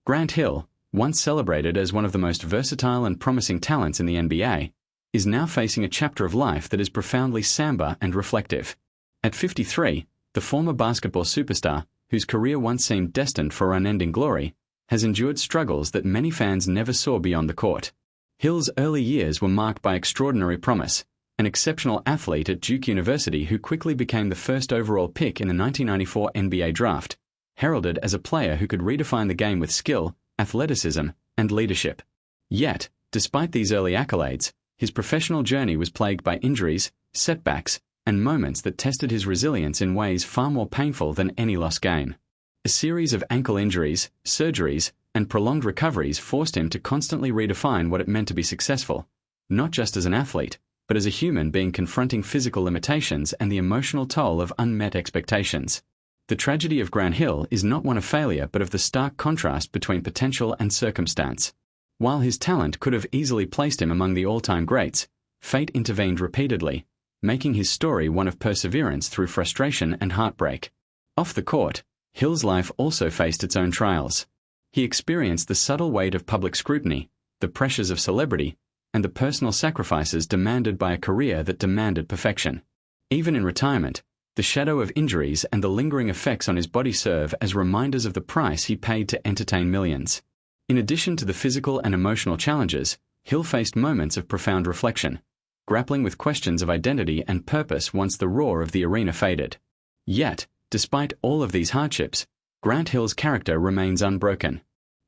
Grant Hill, once celebrated as one of the most versatile and promising talents in the NBA, is now facing a chapter of life that is profoundly somber and reflective. At 53, the former basketball superstar, whose career once seemed destined for unending glory, has endured struggles that many fans never saw beyond the court. Hill's early years were marked by extraordinary promise, an exceptional athlete at Duke University who quickly became the first overall pick in the 1994 NBA draft, heralded as a player who could redefine the game with skill, athleticism, and leadership. Yet, despite these early accolades, his professional journey was plagued by injuries, setbacks, and moments that tested his resilience in ways far more painful than any lost game. A series of ankle injuries, surgeries, and prolonged recoveries forced him to constantly redefine what it meant to be successful, not just as an athlete, but as a human being confronting physical limitations and the emotional toll of unmet expectations. The tragedy of Grant Hill is not one of failure but of the stark contrast between potential and circumstance. While his talent could have easily placed him among the all-time greats, fate intervened repeatedly, making his story one of perseverance through frustration and heartbreak. Off the court, Hill's life also faced its own trials. He experienced the subtle weight of public scrutiny, the pressures of celebrity, and the personal sacrifices demanded by a career that demanded perfection. Even in retirement, the shadow of injuries and the lingering effects on his body serve as reminders of the price he paid to entertain millions. In addition to the physical and emotional challenges, Hill faced moments of profound reflection, grappling with questions of identity and purpose once the roar of the arena faded. Yet, despite all of these hardships, Grant Hill's character remains unbroken.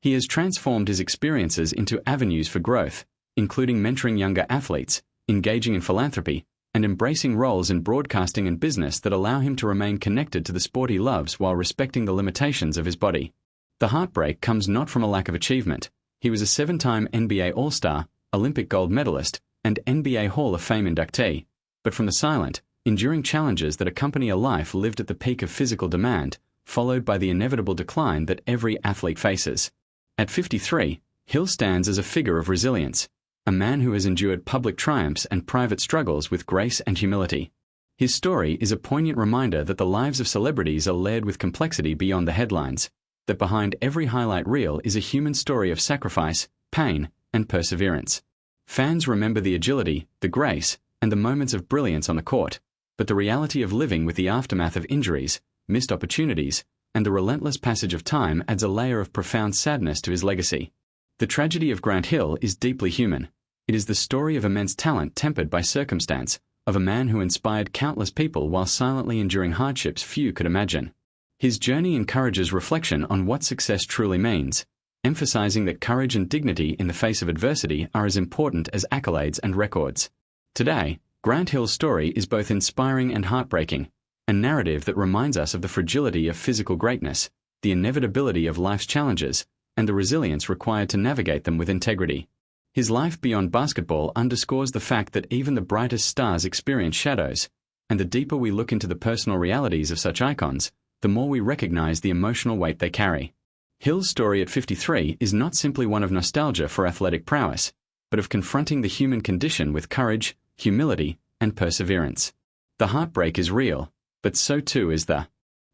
He has transformed his experiences into avenues for growth, including mentoring younger athletes, engaging in philanthropy, and embracing roles in broadcasting and business that allow him to remain connected to the sport he loves while respecting the limitations of his body. The heartbreak comes not from a lack of achievement. He was a 7-time NBA All-Star, Olympic gold medalist, and NBA Hall of Fame inductee, but from the silent, enduring challenges that accompany a life lived at the peak of physical demand, followed by the inevitable decline that every athlete faces. At 53, Hill stands as a figure of resilience, a man who has endured public triumphs and private struggles with grace and humility. His story is a poignant reminder that the lives of celebrities are layered with complexity beyond the headlines, that behind every highlight reel is a human story of sacrifice, pain, and perseverance. Fans remember the agility, the grace, and the moments of brilliance on the court, but the reality of living with the aftermath of injuries, missed opportunities, and the relentless passage of time adds a layer of profound sadness to his legacy. The tragedy of Grant Hill is deeply human. It is the story of immense talent tempered by circumstance, of a man who inspired countless people while silently enduring hardships few could imagine. His journey encourages reflection on what success truly means, emphasizing that courage and dignity in the face of adversity are as important as accolades and records. Today, Grant Hill's story is both inspiring and heartbreaking, a narrative that reminds us of the fragility of physical greatness, the inevitability of life's challenges, and the resilience required to navigate them with integrity. His life beyond basketball underscores the fact that even the brightest stars experience shadows, and the deeper we look into the personal realities of such icons, the more we recognize the emotional weight they carry. Hill's story at 53 is not simply one of nostalgia for athletic prowess, but of confronting the human condition with courage, humility, and perseverance. The heartbreak is real, but so too is the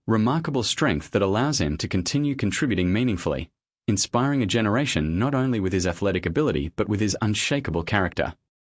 remarkable strength that allows him to continue contributing meaningfully, inspiring a generation not only with his athletic ability but with his unshakable character.